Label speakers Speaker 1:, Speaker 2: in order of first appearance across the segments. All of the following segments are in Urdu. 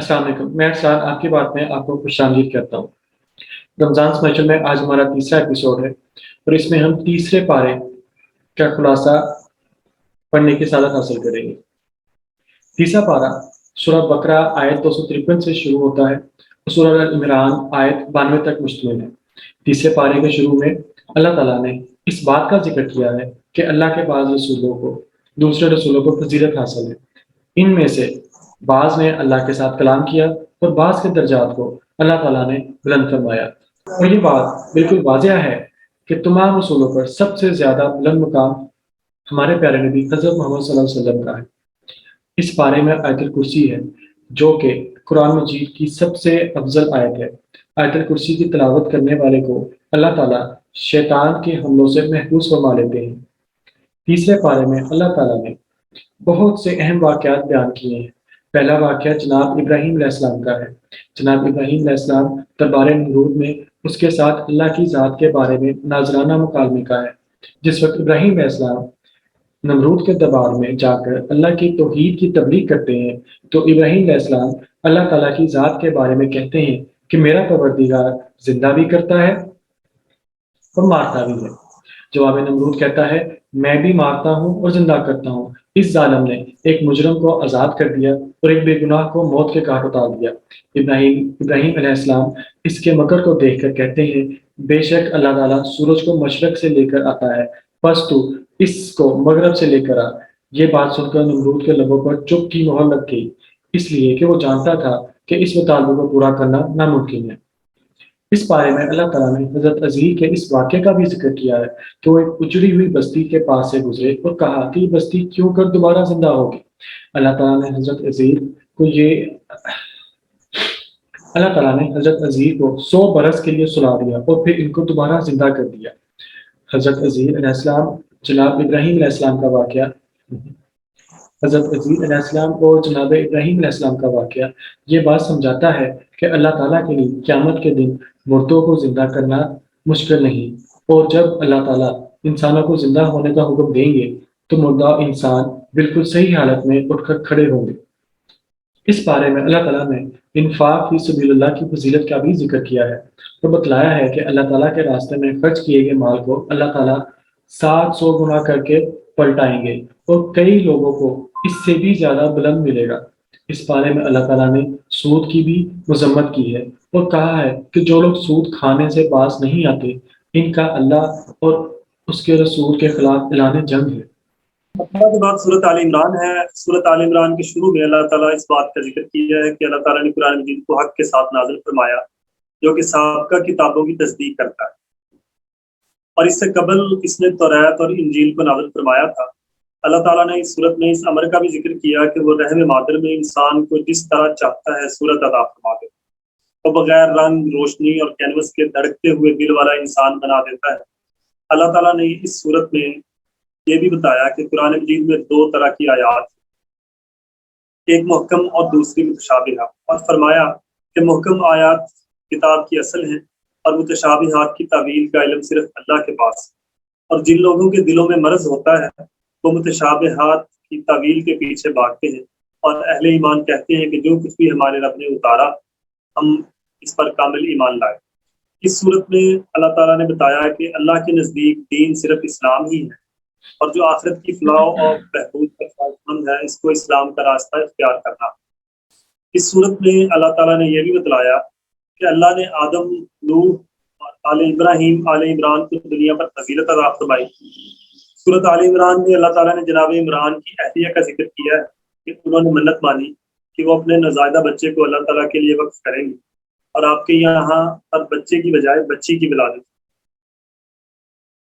Speaker 1: السلام علیکم، میں احسان آپ کی بات میں آپ کو خوش آمدید کرتا ہوں۔ رمضان اسپیشل میں آج ہمارا تیسرا ایپیسوڈ ہے اور اس میں ہم تیسرے پارے کا خلاصہ پڑھنے کی سعادت حاصل کریں گے۔ تیسرا پارہ سورہ بقرہ آیت 253 سے شروع ہوتا ہے اور سورہ عمران آیت 92 تک مشتمل ہے۔ تیسرے پارے کے شروع میں اللہ تعالیٰ نے اس بات کا ذکر کیا ہے کہ اللہ کے بعض رسولوں کو دوسرے رسولوں کو فضیلت حاصل ہے۔ ان میں سے بعض نے اللہ کے ساتھ کلام کیا اور بعض کے درجات کو اللہ تعالیٰ نے بلند فرمایا، اور یہ بات بالکل واضح ہے کہ تمام رسولوں پر سب سے زیادہ بلند مقام ہمارے پیارے نبی حضرت محمد صلی اللہ علیہ وسلم کا ہے۔ اس پارے میں آیت الکرسی ہے جو کہ قرآن مجید کی سب سے افضل آیت ہے۔ آیت الکرسی کی تلاوت کرنے والے کو اللہ تعالیٰ شیطان کے حملوں سے محفوظ فرما لیتے ہیں۔ تیسرے پارے میں اللہ تعالیٰ نے بہت سے اہم واقعات بیان کیے ہیں۔ پہلا واقعہ جناب ابراہیم علیہ السلام کا ہے۔ جناب ابراہیم علیہ السلام دربار نمرود میں اس کے ساتھ اللہ کی ذات کے بارے میں ناظرانہ مکالمے کا ہے۔ جس وقت ابراہیم علیہ السلام نمرود کے دربار میں جا کر اللہ کی توحید کی تبلیغ کرتے ہیں تو ابراہیم علیہ السلام اللہ تعالیٰ کی ذات کے بارے میں کہتے ہیں کہ میرا پروردگار زندہ بھی کرتا ہے اور مارتا بھی ہے۔ جواب نمرود کہتا ہے میں بھی مارتا ہوں اور زندہ کرتا ہوں۔ اس ظالم نے ایک مجرم کو آزاد کر دیا اور ایک بے گناہ کو موت کے گھاٹ اتار دیا۔ ابراہیم علیہ السلام اس کے مکر کو دیکھ کر کہتے ہیں بے شک اللہ تعالیٰ سورج کو مشرق سے لے کر آتا ہے، پس تو اس کو مغرب سے لے کر آ۔ یہ بات سن کر نمرود کے لبوں پر چپ کی مہر لگ گئی، اس لیے کہ وہ جانتا تھا کہ اس مطالبے کو پورا کرنا ناممکن ہے۔ اس بارے میں اللہ تعالیٰ نے حضرت عزیر کے اس واقعے کا بھی ذکر کیا ہے کہ وہ ایک اجڑی ہوئی بستی کے پاس سے گزرے اور کہا کہ یہ بستی کیوں کر دوبارہ زندہ ہوگی۔ اللہ تعالیٰ نے حضرت عزیر کو 100 برس کے لیے سلا دیا اور پھر ان کو دوبارہ زندہ کر دیا۔ حضرت عزیر علیہ السلام جناب ابراہیم علیہ السلام کا واقعہ حضرت عزیر علیہ السلام اور جناب ابراہیم علیہ السلام کا واقعہ یہ بات سمجھاتا ہے کہ اللہ تعالیٰ کے لیے قیامت کے دن مردوں کو زندہ کرنا مشکل نہیں، اور جب اللہ تعالیٰ انسانوں کو زندہ ہونے کا حکم دیں گے تو مردہ انسان بالکل صحیح حالت میں اٹھ کر کھڑے ہوں گے۔ اس بارے میں اللہ تعالیٰ نے انفاق فی سبیل اللہ کی فضیلت کا بھی ذکر کیا ہے اور بتلایا ہے کہ اللہ تعالیٰ کے راستے میں خرچ کیے گئے مال کو اللہ تعالیٰ 700 گنا کر کے پلٹائیں گے اور کئی لوگوں کو اس سے بھی زیادہ بلند ملے گا۔ اس بارے میں اللہ تعالیٰ نے سود کی بھی مذمت کی ہے اور کہا ہے کہ جو لوگ سود کھانے سے باز نہیں آتے ان کا اللہ اور اس کے رسول کے خلاف اعلان جنگ ہے۔
Speaker 2: اللہ کے بعد سورۃ آل عمران ہے۔ سورۃ آل عمران کے شروع میں اللہ تعالیٰ اس بات کا ذکر کیا ہے کہ اللہ تعالیٰ نے قرآن مجید کو حق کے ساتھ نازل فرمایا جو کہ سابقہ کتابوں کی تصدیق کرتا ہے، اور اس سے قبل اس نے توریت اور انجیل کو نازل فرمایا تھا۔ اللہ تعالیٰ نے اس صورت میں اس امر کا بھی ذکر کیا کہ وہ رحم مادر میں انسان کو جس طرح چاہتا ہے صورت عطا فرما دے، وہ بغیر رنگ روشنی اور کینوس کے دھڑکتے ہوئے دل والا انسان بنا دیتا ہے۔ اللہ تعالیٰ نے اس صورت میں یہ بھی بتایا کہ قرآن مجید میں 2 طرح کی آیات، ایک محکم اور دوسری متشابہہ، اور فرمایا کہ محکم آیات کتاب کی اصل ہیں اور متشابہات کی تعویل کا علم صرف اللہ کے پاس، اور جن لوگوں کے دلوں میں مرض ہوتا ہے وہ متشابہات کی تعویل کے پیچھے بھاگتے ہیں، اور اہل ایمان کہتے ہیں کہ جو کچھ بھی ہمارے رب نے اتارا ہم اس پر کامل ایمان لائے۔ اس صورت میں اللہ تعالیٰ نے بتایا کہ اللہ کے نزدیک دین صرف اسلام ہی ہے، اور جو آخرت کی فلاح اور بہبود کا خواہش مند ہے اس کو اسلام کا راستہ اختیار کرنا۔ اس صورت میں اللہ تعالیٰ نے یہ بھی بتلایا کہ اللہ نے آدم، نوح اور آل ابراہیم آل عمران کو دنیا پر فضیلت عطا فرمائی۔ سورۃ آل عمران میں اللہ تعالیٰ نے جناب عمران کی اہلیہ کا ذکر کیا ہے کہ انہوں نے منت مانی کہ وہ اپنے نوزائیدہ بچے کو اللہ تعالیٰ کے لیے وقف کریں گے، اور آپ کے یہاں ہر بچے کی بجائے بچی کی ولادت۔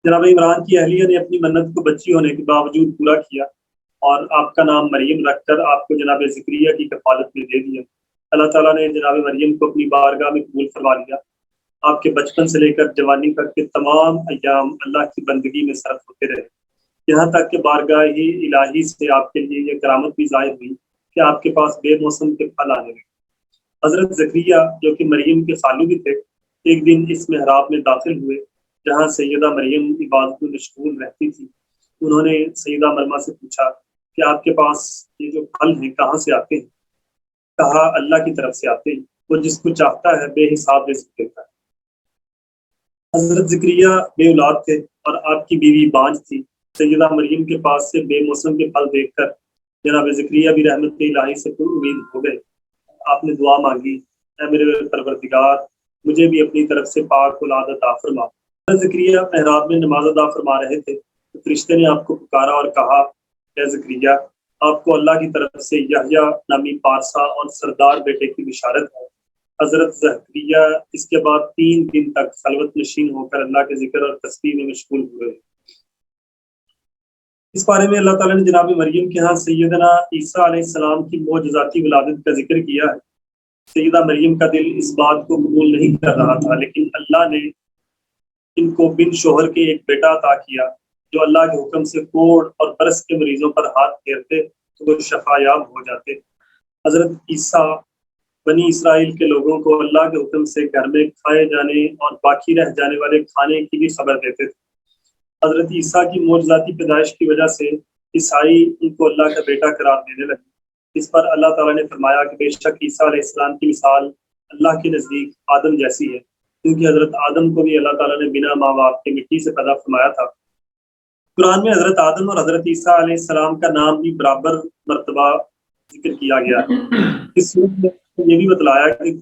Speaker 2: جناب عمران کی اہلیہ نے اپنی منت کو بچی ہونے کے باوجود پورا کیا اور آپ کا نام مریم رکھ کر آپ کو جناب زکریا کی کفالت میں دے دیا۔ اللہ تعالیٰ نے جناب مریم کو اپنی بارگاہ میں قبول فرما لیا۔ آپ کے بچپن سے لے کر جوانی تک کے تمام ایام اللہ کی بندگی میں صرف ہوتے رہے، یہاں تک کہ بارگاہ ہی الہی سے آپ کے لیے یہ کرامت بھی ظاہر ہوئی کہ آپ کے پاس بے موسم کے پھل آنے لگے۔ حضرت زکریا جو کہ مریم کے خالو بھی تھے، ایک دن اس محراب میں داخل ہوئے جہاں سیدہ مریم عبادت میں مشغول رہتی تھی۔ انہوں نے سیدہ مریم سے پوچھا کہ آپ کے پاس یہ جو پھل ہیں کہاں سے آتے ہیں؟ کہا اللہ کی طرف سے آتے ہیں، وہ جس کو چاہتا ہے بے حساب رزق دیتا ہے۔ حضرت زکریا بے اولاد تھے اور آپ کی بیوی بانجھ تھی۔ سیدہ مریم کے پاس سے بے موسم کے پھل دیکھ کر جناب زکریا بھی رحمت الہی سے پر امید ہو گئے۔ آپ نے دعا مانگی، اے میرے پروردگار، مجھے بھی اپنی طرف سے پاک اولاد عطا فرما۔ حضرت زکریا محراب میں نماز ادا فرما رہے تھے تو فرشتے نے آپ کو پکارا اور کہا، اے زکریا، آپ کو اللہ کی طرف سے یحییٰ نامی پارسا اور سردار بیٹے کی بشارت ہے۔ حضرت زکریا اس کے بعد 3 دن تک خلوت نشین ہو کر اللہ کے ذکر اور تسبیح میں مشغول ہوئے۔ اس بارے میں اللہ تعالیٰ نے جناب مریم کے ہاں سیدنا عیسیٰ علیہ السلام کی معجزاتی ولادت کا ذکر کیا ہے۔ سیدہ مریم کا دل اس بات کو قبول نہیں کر رہا تھا، لیکن اللہ نے ان کو بن شوہر کے ایک بیٹا عطا کیا جو اللہ کے حکم سے کوڑ اور برس کے مریضوں پر ہاتھ پھیرتے تو وہ شفا یاب ہو جاتے۔ حضرت عیسیٰ بنی اسرائیل کے لوگوں کو اللہ کے حکم سے گھر میں کھائے جانے اور باقی رہ جانے والے کھانے کی بھی خبر دیتے تھے۔ حضرت عیسیٰ کی معجزاتی پیدائش کی وجہ سے عیسائی ان کو اللہ کا بیٹا قرار دینے لگے۔ اس پر اللہ تعالیٰ نے فرمایا کہ بے شک عیسیٰ علیہ السلام کی مثال اللہ کے نزدیک آدم جیسی ہے، کیونکہ حضرت آدم کو بھی اللہ تعالیٰ نے بنا ماں باپ کے مٹی سے پیدا فرمایا تھا۔ قرآن میں حضرت آدم اور حضرت عیسیٰ علیہ السلام کا نام بھی برابر مرتبہ ذکر کیا گیا ہے۔ اس صورت میں یہ بھی بتلایا کہ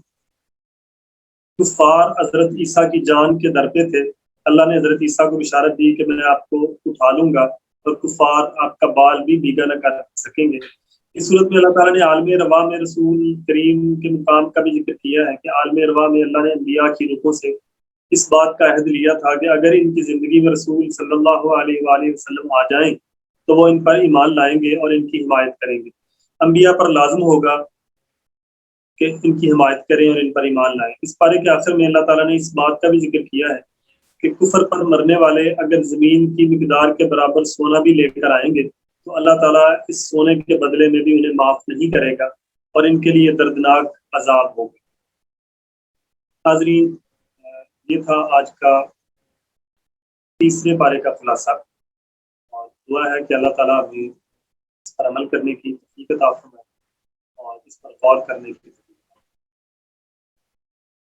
Speaker 2: کفار حضرت عیسیٰ کی جان کے در پہ تھے۔ اللہ نے حضرت عیسیٰ کو بشارت دی کہ میں آپ کو اٹھا لوں گا اور کفار آپ کا بال بھی بھیگا نہ کر سکیں گے۔ اس صورت میں اللہ تعالیٰ نے عالم روا میں رسول کریم کے مقام کا بھی ذکر کیا ہے کہ عالم روا میں اللہ نے انبیاء کی روحوں سے اس بات کا عہد لیا تھا کہ اگر ان کی زندگی میں رسول صلی اللہ علیہ وآلہ وسلم آ جائیں تو وہ ان پر ایمان لائیں گے اور ان کی حمایت کریں گے۔ انبیاء پر لازم ہوگا کہ ان کی حمایت کریں اور ان پر ایمان لائیں۔ اس پارے کے آخر میں اللہ تعالیٰ نے اس بات کا بھی ذکر کیا ہے کہ کفر پر مرنے والے اگر زمین کی مقدار کے برابر سونا بھی لے کر آئیں گے تو اللہ تعالیٰ اس سونے کے بدلے میں بھی انہیں معاف نہیں کرے گا اور ان کے لیے دردناک عذاب ہوگا۔ حاضرین، یہ تھا آج کا تیسرے پارے کا خلاصہ، اور دعا ہے کہ اللہ تعالیٰ ہمیں اس پر عمل کرنے کی توفیق عطا فرمائے اور اس پر غور کرنے کی